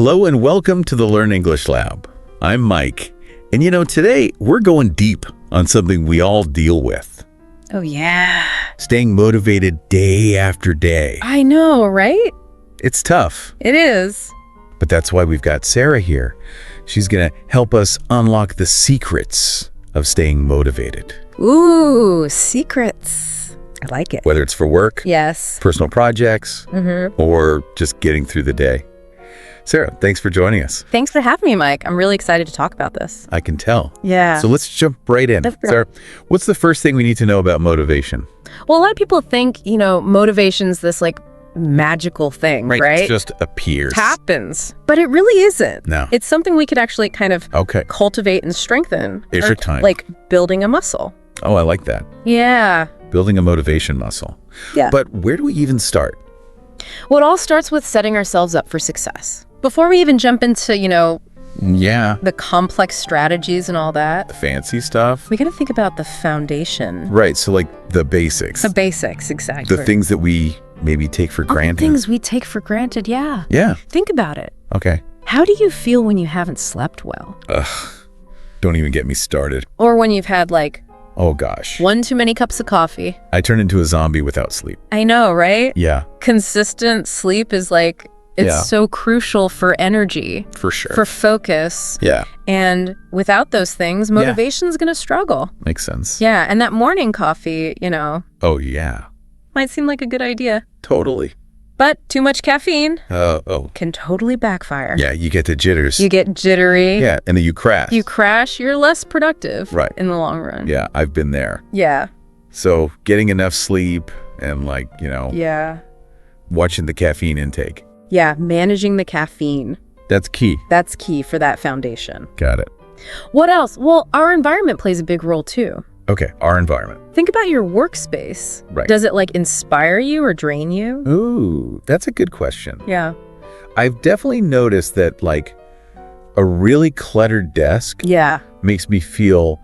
Hello and welcome to the Learn English Lab. I'm Mike. And today we're going deep on something we all deal with. Oh, yeah. Staying motivated day after day. I know, right? It's tough, It is. but that's why we've got Sarah here. She's going to help us unlock the secrets of staying motivated. Ooh, secrets. I like it. Whether it's for work, Yes. personal projects, or just getting through the day. Sarah, thanks for joining us. Thanks for having me, Mike. I'm really excited to talk about this. I can tell. Yeah. So let's jump right in. Let's go. Sarah, what's the first thing we need to know about motivation? Well, a lot of people think, motivation's this magical thing, right? It just appears. Happens. But it really isn't. No. It's something we could actually kind of Okay. cultivate and strengthen. Here's your time. Like building a muscle. Oh, I like that. Yeah. Building a motivation muscle. Yeah. But where do we even start? Well, it all starts with setting ourselves up for success. Before we even jump into, Yeah. the complex strategies and all that, The fancy stuff. we got to think about the foundation. Right. So like the basics. The basics, exactly. The things that we maybe take for All the granted. things we take for granted, yeah. Yeah. Think about it. Okay. How do you feel when you haven't slept well? Ugh. Don't even get me started. Or when you've had Oh gosh. one too many cups of coffee? I turn into a zombie without sleep. I know, right? Yeah, Consistent sleep is it's Yeah. so crucial for energy, for sure. for focus. Yeah, And without those things, motivation's going to struggle. makes sense. Yeah, and that morning coffee, Oh yeah, might seem like a good idea. totally. But too much caffeine Oh. can totally backfire. Yeah, you get the jitters. You get jittery. Yeah, and then you crash. You crash, you're less productive Right. in the long run. Yeah, I've been there. Yeah. So getting enough sleep and Yeah. watching the caffeine intake. Yeah, managing the caffeine. That's key. That's key for that foundation. Got it. What else? Well, our environment plays a big role too. Okay, our environment. Think about your workspace. Right. Does it inspire you or drain you? Ooh, that's a good question. Yeah. I've definitely noticed that a really cluttered desk Yeah. makes me feel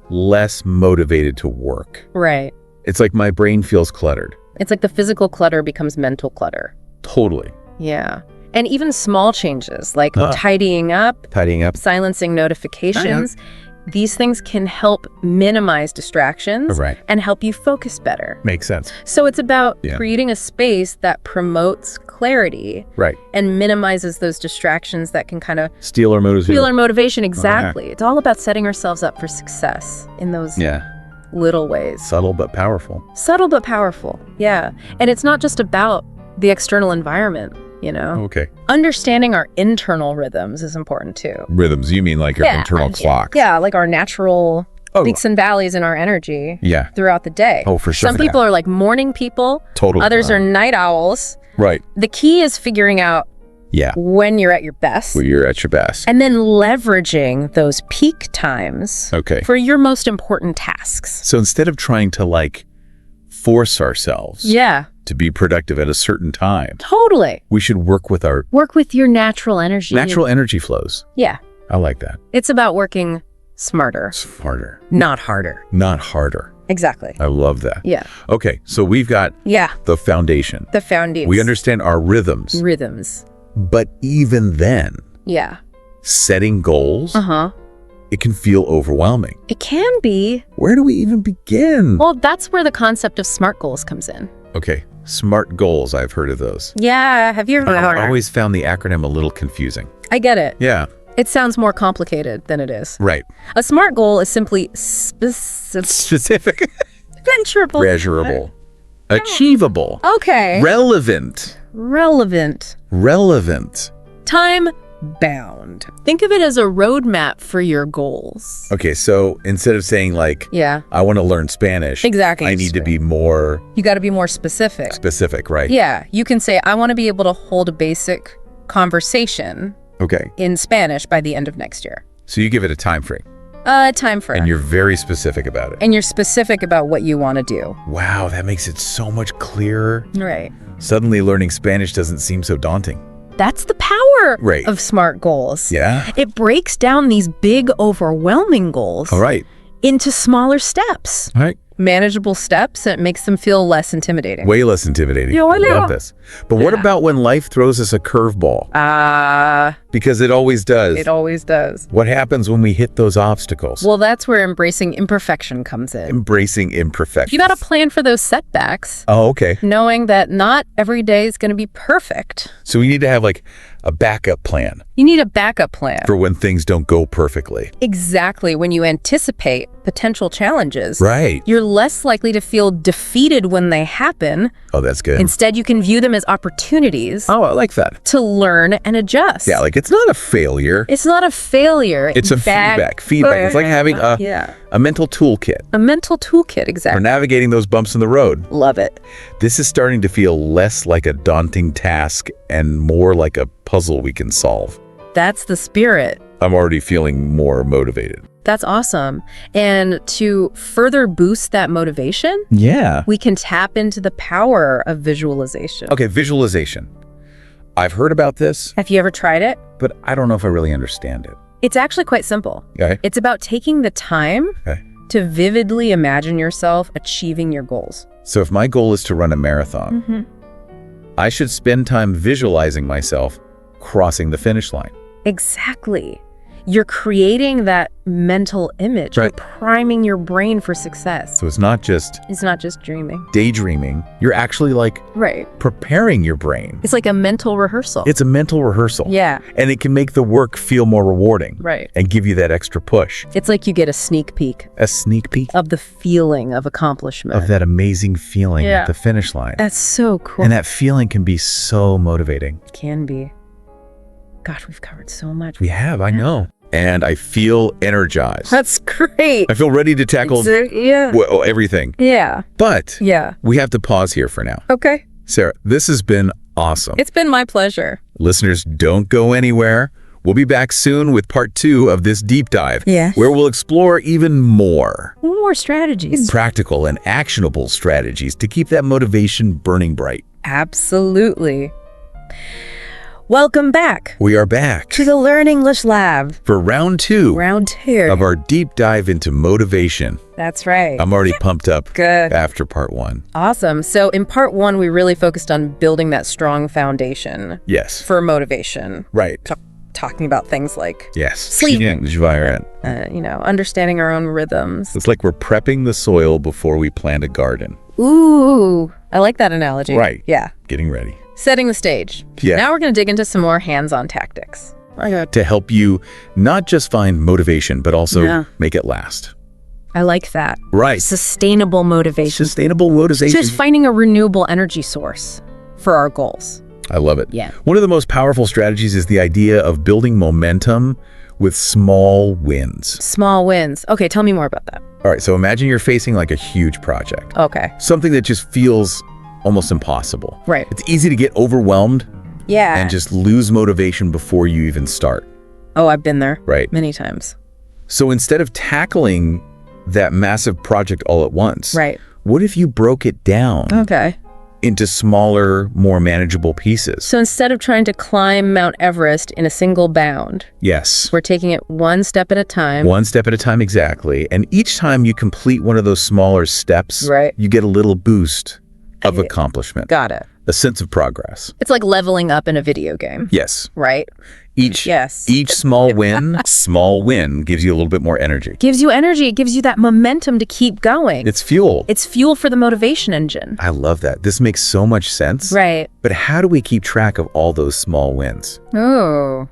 less motivated to work. Right. It's like my brain feels cluttered. It's like the physical clutter becomes mental clutter. Totally. Yeah. And even small changes like Huh. tidying up, Tidying up. silencing notifications, these things can help minimize distractions Right. and help you focus better. Makes sense. So it's about Yeah. creating a space that promotes clarity Right. and minimizes those distractions that can kind of Steal our motivation. fuel our motivation. Exactly. It's all about setting ourselves up for success in those Yeah. little ways. Subtle but powerful. Subtle but powerful. Yeah. And it's not just about the external environment, Okay. Understanding our internal rhythms is important too. Rhythms. You mean like your internal clock? Yeah, like our natural Oh. peaks and valleys in our energy Yeah. throughout the day. Oh, for sure. Some people are morning people, Totally. others are night owls. Right. The key is figuring out Yeah. when you're at your best Well, you're at your best. and then leveraging those peak times Okay. for your most important tasks. So instead of trying to force ourselves Yeah, to be productive at a certain time, totally. we should work with our Work with your natural energy. natural energy flows. Yeah, I like that. it's about working smarter, Smarter, not harder. not harder. Exactly. I love that. Yeah. Okay, so we've got Yeah, the foundation. the foundation. We understand our rhythms. Rhythms. But even then, Yeah. setting goals, Uh-huh. it can feel overwhelming. It can be. Where do we even begin? Well, that's where the concept of SMART goals comes in. Okay, SMART goals, I've heard of those. Yeah, have you ever I've always found the acronym a little confusing. I get it. Yeah, It sounds more complicated than it is. right. A SMART goal is simply specific. Specific, Measurable. measurable, achievable, Okay. relevant, Relevant. Time bound. Think of it as a roadmap for your goals. Okay, so instead of saying Yeah, I want to learn Spanish, exactly. I need to be more You got to be more specific. specific, right? Yeah, you can say, I want to be able to hold a basic conversation Okay, in Spanish by the end of next year. so you give it a time frame, Time frame. and you're very specific about it. And you're specific about what you want to do. Wow, that makes it so much clearer. Right. Suddenly learning Spanish doesn't seem so daunting. That's the power Right. of SMART goals. Yeah? It breaks down these big, overwhelming goals All right. into smaller steps. All right. manageable steps, and it makes them feel less intimidating. Way less intimidating. Yeah, I I know. love this. But what about when life throws us a curveball? Because it always does. It always does. What happens when we hit those obstacles? Well, that's where embracing imperfection comes in. Embracing imperfection. You got to plan for those setbacks, Oh, okay. knowing that not every day is going to be perfect. So we need to have like a backup plan You need a backup plan. for when things don't go perfectly. Exactly. When you anticipate potential challenges, Right. you're less likely to feel defeated when they happen. Oh, that's good. Instead, you can view them as opportunities Oh, I like that. to learn and adjust. Yeah, like it's not a failure. It's not a failure. It's a feedback. It's like having a mental toolkit a mental toolkit, for exactly. navigating those bumps in the road. Love it. This is starting to feel less like a daunting task and more like a puzzle we can solve. That's the spirit. I'm already feeling more motivated. That's awesome. And to further boost that motivation, Yeah. we can tap into the power of visualization. Okay, visualization. I've heard about this, Have you ever tried it? but I don't know if I really understand it. It's actually quite simple. Okay. It's about taking the time Okay. to vividly imagine yourself achieving your goals. So if my goal is to run a marathon, I should spend time visualizing myself crossing the finish line. Exactly. You're creating that mental image. Right. You're priming your brain for success. So it's not just It's not just dreaming. daydreaming. You're actually like Right. preparing your brain. It's like a mental rehearsal. It's a mental rehearsal. Yeah. And it can make the work feel more rewarding. Right. And give you that extra push. It's like you get a sneak peek A sneak peek of the feeling of accomplishment. of that amazing feeling Yeah. at the finish line. That's so cool. And that feeling can be so motivating. Can be. Gosh, we've covered so much. We have, I know. And I feel energized. That's great. I feel ready to tackle Yeah. everything. Yeah. But Yeah. we have to pause here for now. Okay. Sarah, this has been awesome. It's been my pleasure. Listeners, don't go anywhere. We'll be back soon with part 2 of this deep dive, Yes. where we'll explore even more More strategies. practical and actionable strategies to keep that motivation burning bright. Absolutely. Welcome back We are back to the Learn English Lab. for round 2 Round 2. of our deep dive into motivation. That's right. I'm already pumped up Good. after part 1. Awesome. So in part 1, we really focused on building that strong foundation Yes. for motivation. Right. Talking about things like, Yes. Sleep. understanding our own rhythms. It's like we're prepping the soil before we plant a garden. Ooh, I like that analogy. Right. Yeah. Getting ready. Setting the stage. Yeah. Now we're going to dig into some more hands-on tactics. To help you not just find motivation, but also Yeah. make it last. I like that. Right. Sustainable motivation. Sustainable motivation. Just finding a renewable energy source for our goals. I love it. Yeah. One of the most powerful strategies is the idea of building momentum with small wins. Small wins. Okay, tell me more about that. All right, so imagine you're facing like a huge project, Okay. something that just feels almost impossible. Right. It's easy to get overwhelmed Yeah. and just lose motivation before you even start, Oh, I've been there. right? Many times. So instead of tackling that massive project all at once, Right. what if you broke it down Okay. into smaller, more manageable pieces? So instead of trying to climb Mount Everest in a single bound, Yes. we're taking it one step at a time. One step at a time, exactly. And each time you complete one of those smaller steps, Right. you get a little boost of accomplishment, Got it. a sense of progress. It's like leveling up in a video game, Yes. right? Each Yes. each small win gives you a little bit more energy. Gives you energy. It gives you that momentum to keep going. It's fuel. It's fuel for the motivation engine. I love that. This makes so much sense. Right. But how do we keep track of all those small wins? Oh.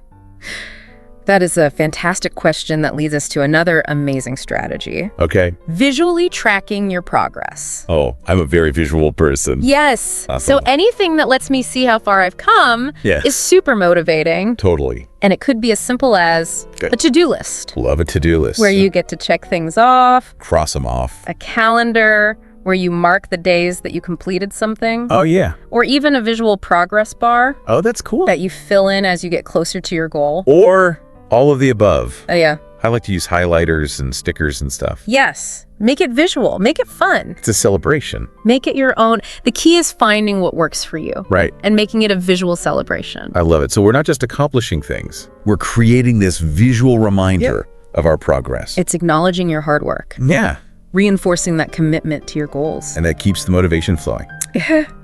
That is a fantastic question that leads us to another amazing strategy. Okay. Visually tracking your progress. Oh, I'm a very visual person. Yes. Awesome. So anything that lets me see how far I've come Yes. is super motivating. Totally. And it could be as simple as Good. a to-do list, Love a to-do list. where you get to check things off, cross them off. a calendar where you mark the days that you completed something, Oh, yeah. or even a visual progress bar Oh, that's cool. that you fill in as you get closer to your goal. Or all of the above. Oh, yeah. I like to use highlighters and stickers and stuff. Yes. Make it visual. Make it fun. It's a celebration. Make it your own. The key is finding what works for you Right. and making it a visual celebration. I love it. So we're not just accomplishing things. We're creating this visual reminder of our progress. It's acknowledging your hard work. Yeah. reinforcing that commitment to your goals. And that keeps the motivation flowing.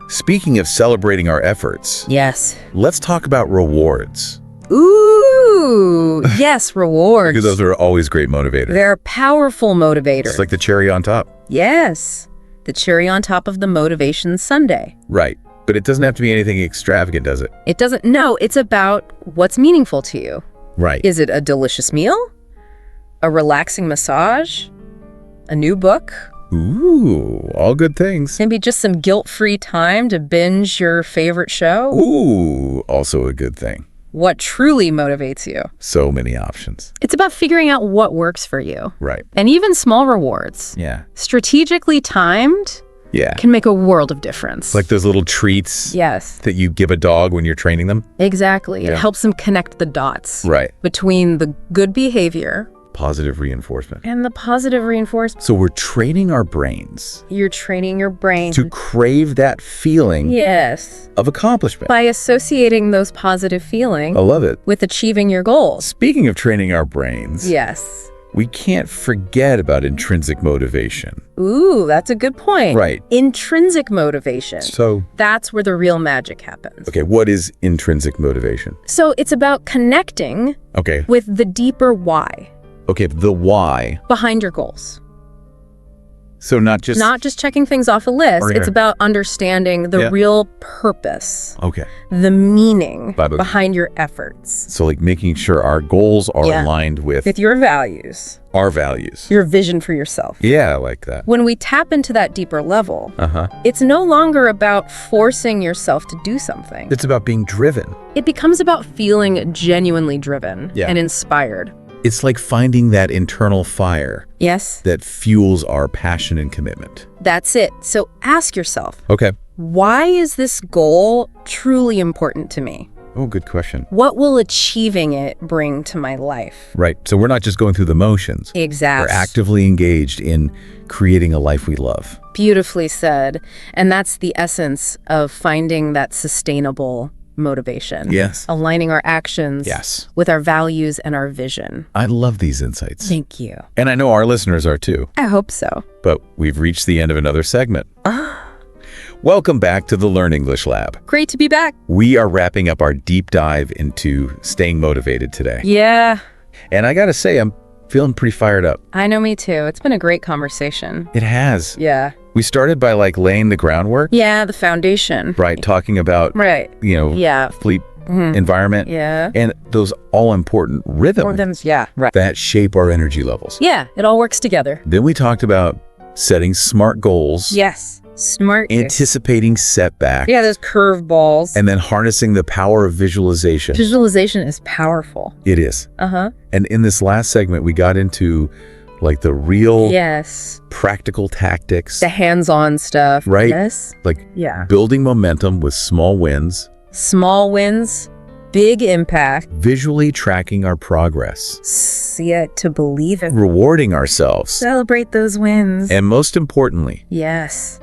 Speaking of celebrating our efforts, Yes. let's talk about rewards. Ooh, yes, rewards. Because those are always great motivators. They're powerful motivators. It's like the cherry on top. Yes, the cherry on top of the motivation sundae. Right. But it doesn't have to be anything extravagant, does it? It doesn't, no, it's about what's meaningful to you. Right. Is it a delicious meal? A relaxing massage? A new book? Ooh, all good things. Maybe just some guilt-free time to binge your favorite show? Ooh, also a good thing. What truly motivates you? So many options. It's about figuring out what works for you. Right. And even small rewards, Yeah. strategically timed, Yeah. can make a world of difference. Like those little treats Yes, that you give a dog when you're training them. exactly. Yeah. It helps them connect the dots Right. between the good behavior Positive reinforcement. and the positive reinforcement. So we're training our brains You're training your brain to crave that feeling yes, of accomplishment. by associating those positive feelings I love it. with achieving your goals. Speaking of training our brains, Yes. we can't forget about intrinsic motivation. Ooh, that's a good point. Right. Intrinsic motivation. So, That's where the real magic happens. okay, what is intrinsic motivation? So it's about connecting Okay. with the deeper why Okay, the why. behind your goals. So not just checking things off a list. Okay. It's about understanding the Yeah. real purpose, Okay. the meaning But- behind your efforts, So like making sure our goals are Yeah. aligned with with your values, our values. your vision for yourself. Yeah, I like that. When we tap into that deeper level, Uh-huh. it's no longer about forcing yourself to do something. It's about being driven. It becomes about feeling genuinely driven Yeah. and inspired. It's like finding that internal fire Yes, that fuels our passion and commitment. that's it. So ask yourself, Okay. why is this goal truly important to me? Oh, good question. What will achieving it bring to my life? Right. So we're not just going through the motions. Exactly. We're actively engaged in creating a life we love. Beautifully said. And that's the essence of finding that sustainable motivation. Yes. Aligning our actions Yes. with our values and our vision. I love these insights. Thank you. And I know our listeners are too. I hope so. But we've reached the end of another segment. Welcome back to the Learn English Lab. Great to be back. We are wrapping up our deep dive into staying motivated today. Yeah, And I gotta say, I'm feeling pretty fired up. I know, me too. It's been a great conversation. It has. Yeah. We started by like laying the groundwork, Yeah, the foundation. right? Talking about, Right. Yeah. sleep environment, Yeah. and those all important rhythms Rhythms. Yeah. Right. that shape our energy levels. Yeah, it all works together. Then we talked about setting smart goals, Yes. Smart. anticipating setbacks, Yeah, those curveballs. and then harnessing the power of visualization. Visualization is powerful. It is. Uh-huh. And in this last segment, we got into like the real Yes. practical tactics, The hands-on stuff. Right. Yes. like Yeah. building momentum with small wins, Small wins, big impact. visually tracking our progress, See it to believe it. rewarding ourselves, Celebrate those wins. and most importantly, Yes.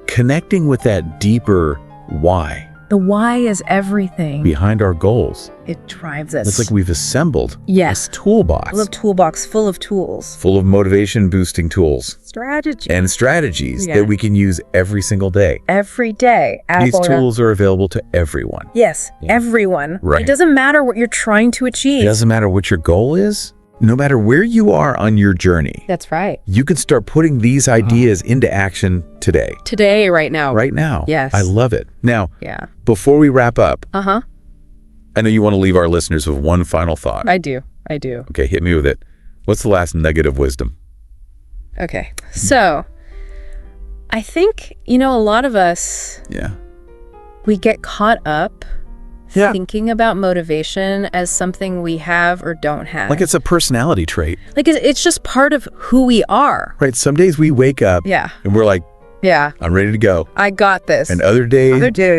connecting with that deeper why The why is everything. behind our goals. It drives us. It's like we've assembled Yes. this toolbox Full of toolbox, full of tools. full of motivation boosting tools Strategy. and strategies Yeah. that we can use every single day. Every day. These tools are available to everyone. Yes, Yeah. everyone. Right. It doesn't matter what you're trying to achieve. It doesn't matter what your goal is, no matter where you are on your journey, That's right. you can start putting these ideas into action today, Today, right now. right now. Yes. I love it. Now, Yeah. before we wrap up, Uh-huh. I know you want to leave our listeners with one final thought. I do. I do. Okay, hit me with it. What's the last nugget of wisdom? Okay. So, I think, a lot of us, Yeah. we get caught up Yeah. thinking about motivation as something we have or don't have. Like it's a personality trait, Like it's just part of who we are. right? Some days we wake up Yeah. and we're like, Yeah. I'm ready to go. I got this. And other days,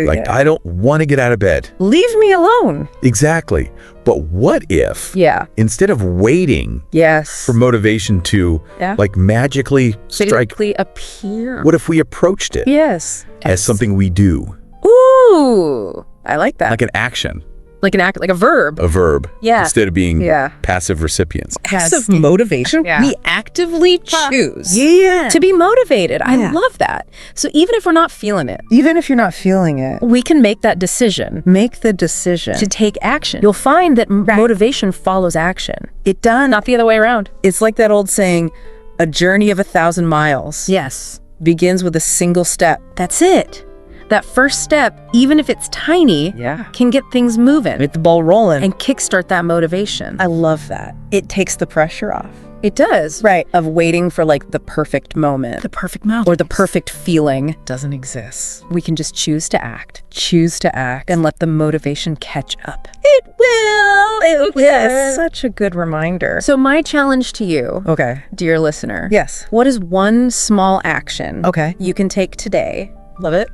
like, yeah. I don't want to get out of bed. Leave me alone. Exactly. But what if, Yeah. instead of waiting Yes. for motivation to Yeah. like magically strike, Physically appear. what if we approached it Yes. as something we do, Ooh. I like that. like an action? Like an act, like a verb. A verb. Yeah. Instead of being Yeah. passive recipients. Passive motivation. Yeah. We actively choose To be motivated. I Yeah. love that. So even if we're not feeling it, even if you're not feeling it. we can make that decision Make the decision. to take action. You'll find that motivation follows action, It done. not the other way around. It's like that old saying, a journey of 1,000 miles Yes. begins with a single step. That's it. That first step, even if it's tiny, Yeah. can get things moving Get the ball rolling. and kickstart that motivation. I love that. It takes the pressure off. It does. Right. Of waiting for like the perfect moment. The perfect mouth. Or the perfect feeling doesn't exist. We can just choose to act Choose to act. and let the motivation catch up. It will. It will. Yes. Such a good reminder. So my challenge to you, Okay. dear listener, Yes. what is one small action Okay. you can take today Love it.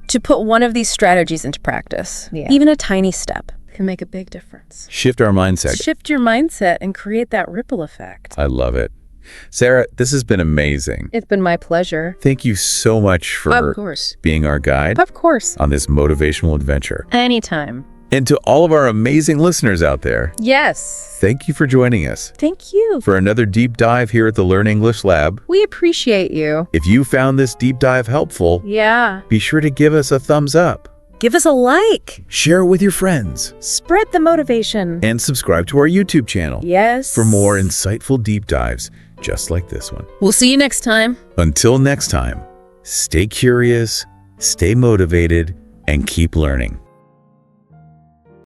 to put one of these strategies into practice? Yeah. Even a tiny step can make a big difference. Shift our mindset. Shift your mindset and create that ripple effect. I love it. Sarah, this has been amazing. It's been my pleasure. Thank you so much Of for course. being our guide Of course. on this motivational adventure. Anytime. And to all of our amazing listeners out there, Yes. thank you for joining us Thank you. for another deep dive here at the Learn English Lab. We appreciate you. If you found this deep dive helpful, Yeah. be sure to give us a thumbs up, Give us a like. share it with your friends, Spread the motivation. and subscribe to our YouTube channel Yes. for more insightful deep dives just like this one. We'll see you next time. Until next time, stay curious, stay motivated, and keep learning.